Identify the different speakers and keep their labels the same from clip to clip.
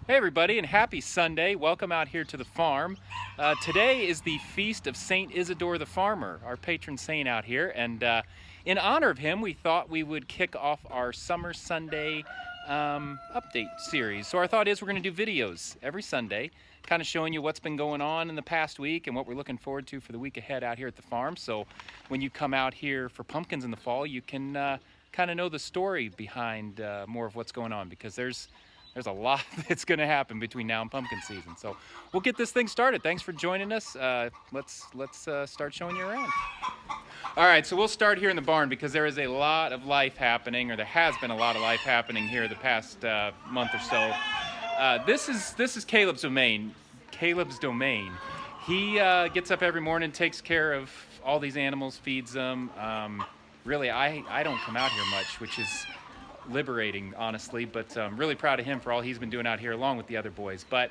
Speaker 1: Hey everybody, and happy Sunday. Welcome out here to the farm. Today is the feast of Saint Isidore the Farmer, our patron saint out here, and in honor of him we thought we would kick off our Summer Sunday update series. So our thought is we're going to do videos every Sunday, kind of showing you what's been going on in the past week and what we're looking forward to for the week ahead out here at the farm. So when you come out here for pumpkins in the fall, you can kind of know the story behind more of what's going on, because there's a lot that's going to happen between now and pumpkin season. So we'll get this thing started. Thanks for joining us. Let's start showing you around. All right, so we'll start here in the barn because there is a lot of life happening, or there has been a lot of life happening here the past month or so. This is Caleb's domain. He gets up every morning, takes care of all these animals, feeds them. Really, I don't come out here much, which is liberating, honestly, but I'm really proud of him for all he's been doing out here along with the other boys. But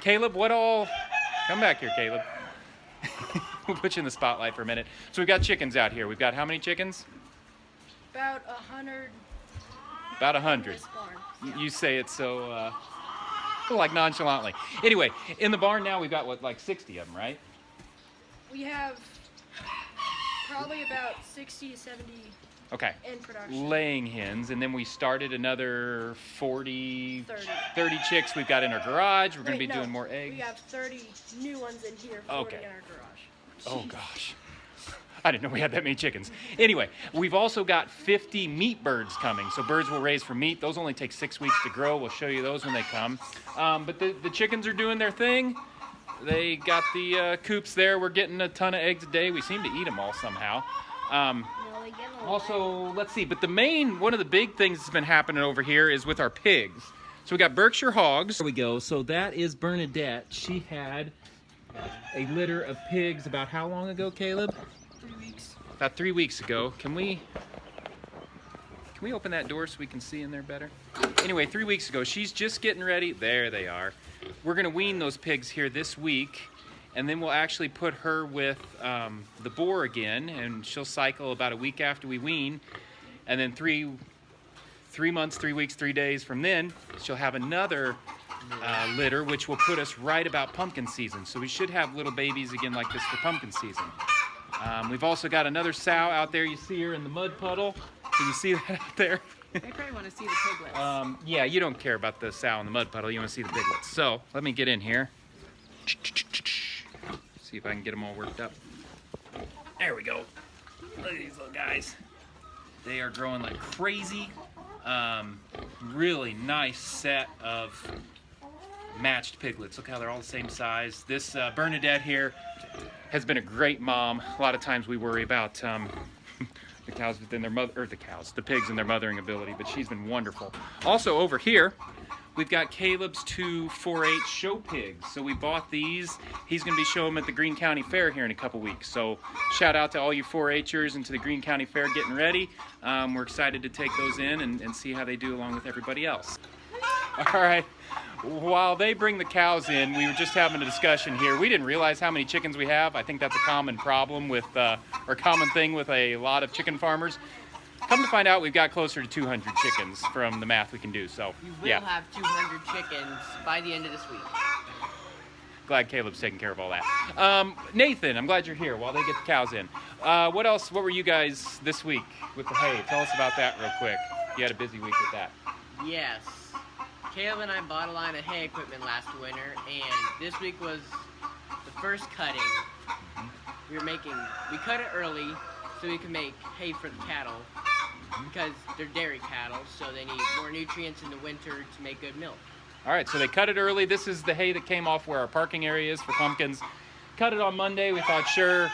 Speaker 1: Caleb, come back here, Caleb. We'll put you in the spotlight for a minute. So we've got chickens out here. We've got how many chickens?
Speaker 2: About 100.
Speaker 1: About 100. You say it so like nonchalantly. Anyway, in the barn now we've got what, like 60 of them, right?
Speaker 2: We have probably about 60 to 70
Speaker 1: okay.
Speaker 2: in production.
Speaker 1: Laying hens, and then we started another 30 chicks we've got in our garage. We're going to be doing more eggs.
Speaker 2: We have 30 new ones in here, 40 in our garage.
Speaker 1: Oh gosh. I didn't know we had that many chickens. Anyway, we've also got 50 meat birds coming. So birds will raise for meat. Those only take 6 weeks to grow. We'll show you those when they come. But the chickens are doing their thing. They got the coops there. We're getting a ton of eggs a day. We seem to eat them all somehow. Also, let's see, but one of the big things that's been happening over here is with our pigs. So we got Berkshire Hogs. There we go. So that is Bernadette. She had a litter of pigs about how long ago, Caleb?
Speaker 2: 3 weeks.
Speaker 1: About 3 weeks ago. Can we open that door so we can see in there better? Anyway, 3 weeks ago, she's just getting ready. There they are. We're going to wean those pigs here this week. And then we'll actually put her with the boar again, and she'll cycle about a week after we wean. And then three months, 3 weeks, 3 days from then, she'll have another litter, which will put us right about pumpkin season. So we should have little babies again like this for pumpkin season. We've also got another sow out there. You see her in the mud puddle. Can you see that out there?
Speaker 3: I probably want to see the piglets.
Speaker 1: Yeah, you don't care about the sow in the mud puddle. You want to see the piglets. So let me get in here. See if I can get them all worked up. There we go. Look at these little guys. They are growing like crazy. Really nice set of matched piglets. Look how they're all the same size. This Bernadette here has been a great mom. A lot of times we worry about the cows within their the pigs and their mothering ability, but she's been wonderful. Also over here, we've got Caleb's 2 4-H show pigs. So we bought these. He's going to be showing them at the Greene County Fair here in a couple weeks. So shout out to all you 4-H'ers and to the Greene County Fair getting ready. We're excited to take those in and see how they do along with everybody else. All right. While they bring the cows in, we were just having a discussion here. We didn't realize how many chickens we have. I think that's a common problem with, or common thing with a lot of chicken farmers. Come to find out, we've got closer to 200 chickens from the math we can do. So,
Speaker 3: you will have 200 chickens by the end of this week.
Speaker 1: Glad Caleb's taking care of all that. Nathan, I'm glad you're here while they get the cows in. What else? What were you guys this week with the hay? Tell us about that real quick. You had a busy week with that.
Speaker 3: Yes. Caleb and I bought a line of hay equipment last winter, and this week was the first cutting. We cut it early so we can make hay for the cattle, because they're dairy cattle, so they need more nutrients in the winter to make good milk.
Speaker 1: All right, so they cut it early. This is the hay that came off where our parking area is for pumpkins. Cut it on Monday. We thought, sure,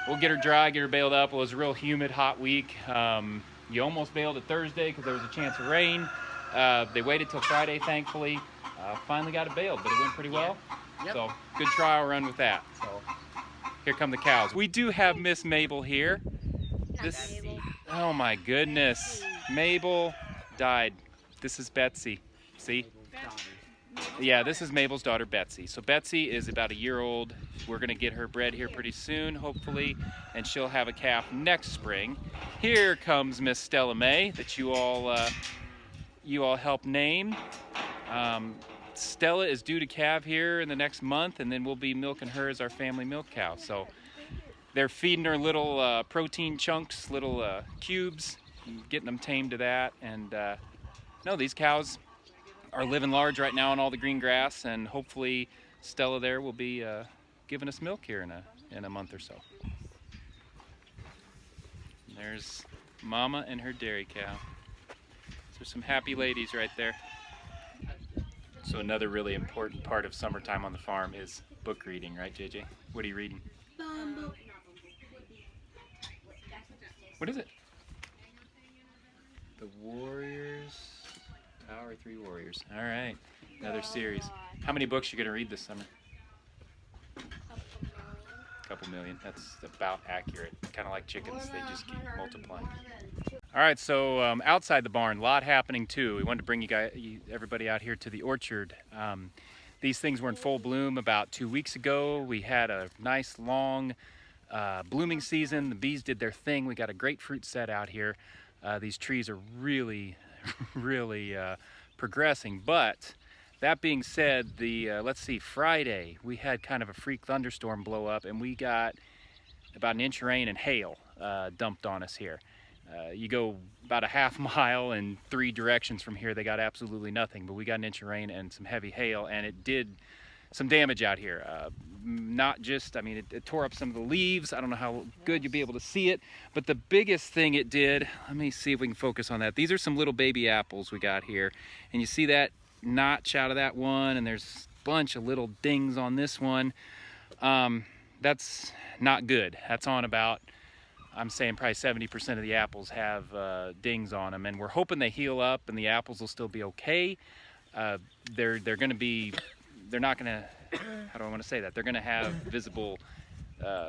Speaker 1: we'll get her dry, get her baled up. It was a real humid, hot week. You almost baled it Thursday because there was a chance of rain. They waited till Friday, thankfully. Finally got it baled, but it went pretty well.
Speaker 3: Yep.
Speaker 1: So good trial run with that. So here come the cows. We do have Miss Mabel here. Oh my goodness. Mabel died. This is Betsy. See? Yeah, this is Mabel's daughter, Betsy. So Betsy is about a year old. We're going to get her bred here pretty soon, hopefully, and she'll have a calf next spring. Here comes Miss Stella May that you all helped name. Stella is due to calve here in the next month, and then we'll be milking her as our family milk cow. So they're feeding her little protein chunks, little cubes, getting them tamed to that. And no, these cows are living large right now on all the green grass, and hopefully Stella there will be giving us milk here in a month or so. And there's Mama and her dairy cow. So some happy ladies right there. So another really important part of summertime on the farm is book reading, right, JJ? What are you reading? What is it? The Warriors. Power 3 Warriors. All right, another series. How many books are you going to read this summer? Couple million. That's about accurate. Kind of like chickens, they just keep multiplying. All right, so outside the barn, a lot happening too. We wanted to bring everybody out here to the orchard. These things were in full bloom about 2 weeks ago. We had a nice long blooming season. The bees did their thing. We got a great fruit set out here. These trees are really, really progressing. But that being said, let's see, Friday we had kind of a freak thunderstorm blow up, and we got about an inch of rain and hail dumped on us here. You go about a half mile in 3 directions from here, they got absolutely nothing, but we got an inch of rain and some heavy hail, and it did some damage out here. Not just, I mean, it tore up some of the leaves. I don't know how good you'll be able to see it, but the biggest thing it did, let me see if we can focus on that. These are some little baby apples we got here, and you see that notch out of that one, and there's a bunch of little dings on this one. That's not good. That's on about, I'm saying probably 70% of the apples have dings on them, and we're hoping they heal up and the apples will still be okay. They're going to be, they're not going to, how do I want to say that? They're going to have visible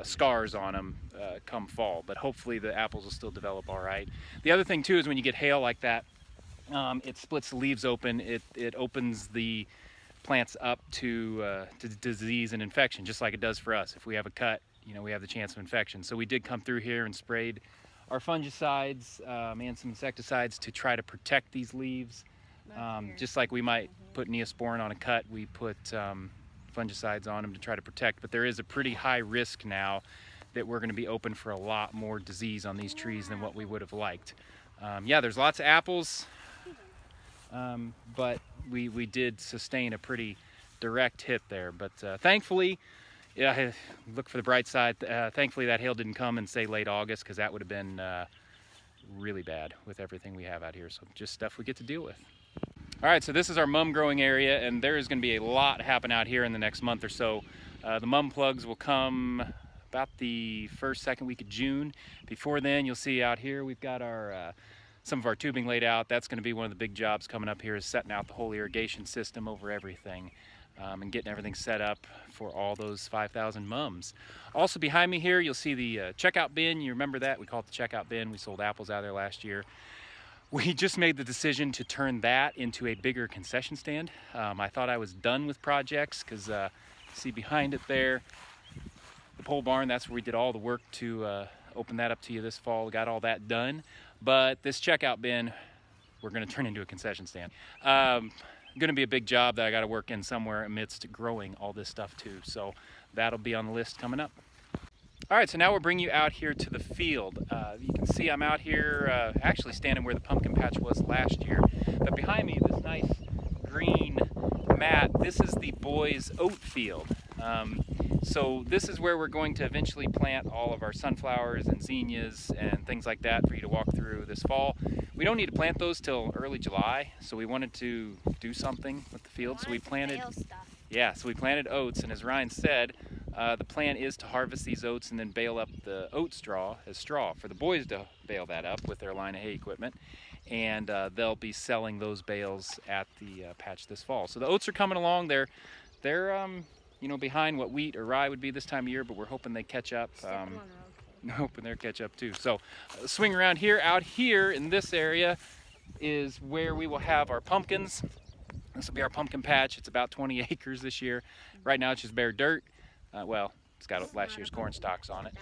Speaker 1: scars on them come fall, but hopefully the apples will still develop all right. The other thing too is when you get hail like that, it splits the leaves open. It opens the plants up to disease and infection, just like it does for us. If we have a cut, you know, we have the chance of infection. So we did come through here and sprayed our fungicides and some insecticides to try to protect these leaves. Just like we might put Neosporin on a cut, we put fungicides on them to try to protect. But there is a pretty high risk now that we're going to be open for a lot more disease on these trees than what we would have liked. Yeah, there's lots of apples, but we did sustain a pretty direct hit there. But thankfully, yeah, look for the bright side. Thankfully that hail didn't come in, say, late August, because that would have been really bad with everything we have out here. So just stuff we get to deal with. All right, so this is our mum growing area, and there is going to be a lot happen out here in the next month or so. The mum plugs will come about the second week of June. Before then, you'll see out here we've got our some of our tubing laid out. That's going to be one of the big jobs coming up here, is setting out the whole irrigation system over everything. And getting everything set up for all those 5,000 mums. Also behind me here, you'll see the checkout bin. You remember that? We call it the checkout bin. We sold apples out of there last year. We just made the decision to turn that into a bigger concession stand. I thought I was done with projects because see behind it there, the pole barn, that's where we did all the work to open that up to you this fall. We got all that done. But this checkout bin, we're going to turn into a concession stand. Going to be a big job that I got to work in somewhere amidst growing all this stuff too. So that'll be on the list coming up. All right, so now we'll bring you out here to the field. You can see I'm out here actually standing where the pumpkin patch was last year. But behind me, this nice green mat, this is the boys' oat field. So this is where we're going to eventually plant all of our sunflowers and zinnias and things like that for you to walk through this fall. We don't need to plant those till early July, so we wanted to do something with the field. So we planted, so we planted oats, and as Ryan said, the plan is to harvest these oats and then bale up the oat straw as straw for the boys to bale that up with their line of hay equipment, and they'll be selling those bales at the patch this fall. So the oats are coming along. They're you know, behind what wheat or rye would be this time of year, but we're hoping they catch up. Hoping they'll catch up too. So swing around here. Out here in this area is where we will have our pumpkins. This will be our pumpkin patch. It's about 20 acres this year. Right now it's just bare dirt. Well, It's got last year's corn stalks on it.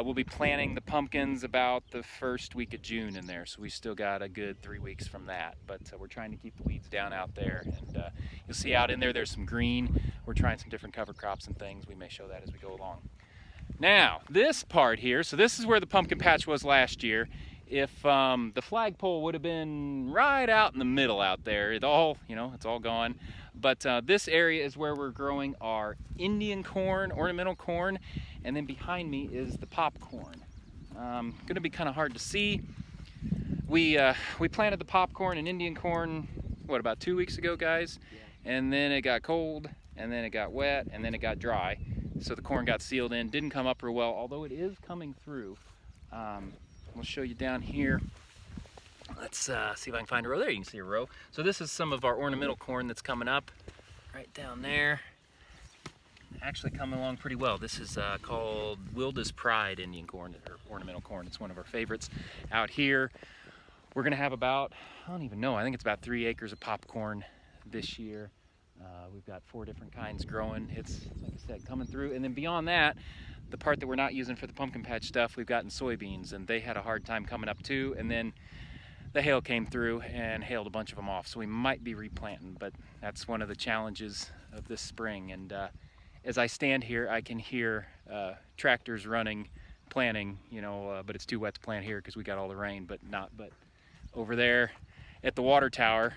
Speaker 1: We'll be planting the pumpkins about the first week of June in there, so we still got a good 3 weeks from that. But we're trying to keep the weeds down out there, and you'll see out in there there's some green. We're trying some different cover crops and things. We may show that as we go along. Now, this part here, so this is where the pumpkin patch was last year. If the flagpole would have been right out in the middle out there, it's all gone. But this area is where we're growing our Indian corn, ornamental corn, and then behind me is the popcorn. Gonna be kind of hard to see. We planted the popcorn and Indian corn, what, about 2 weeks ago, guys? Yeah. And then it got cold, and then it got wet, and then it got dry. So the corn got sealed in, didn't come up real well, although it is coming through. We'll show you down here. Let's see if I can find a row. There you can see a row. So this is some of our ornamental corn that's coming up right down there. Actually coming along pretty well. This is called Wilda's Pride Indian corn, or ornamental corn. It's one of our favorites out here. We're gonna have about, I don't even know, I think it's about 3 acres of popcorn this year. We've got 4 different kinds growing. It's, like I said, coming through. And then beyond that, the part that we're not using for the pumpkin patch stuff, we've gotten soybeans, and they had a hard time coming up too. And then the hail came through and hailed a bunch of them off. So we might be replanting, but that's one of the challenges of this spring. And as I stand here, I can hear tractors running, planting, but it's too wet to plant here because we got all the rain, but over there at the water tower,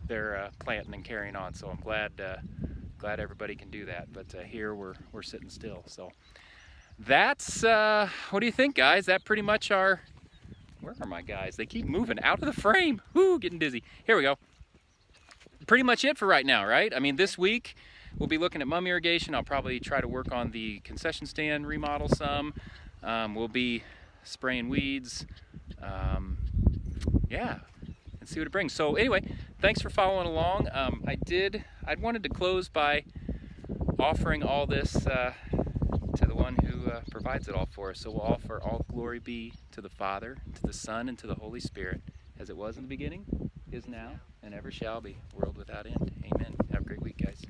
Speaker 1: they're planting and carrying on. So I'm glad everybody can do that. But here we're sitting still. So that's, what do you think, guys? That pretty much where are my guys? They keep moving out of the frame. Whoo, getting dizzy. Here we go. Pretty much it for right now, right? I mean, this week we'll be looking at mum irrigation. I'll probably try to work on the concession stand remodel some. We'll be spraying weeds. Yeah, and see what it brings. So anyway, thanks for following along. I wanted to close by offering all this to the one who provides it all for us. So we'll offer all glory be to the Father, to the Son, and to the Holy Spirit, as it was in the beginning, is now, and ever shall be, world without end. Amen. Have a great week, guys.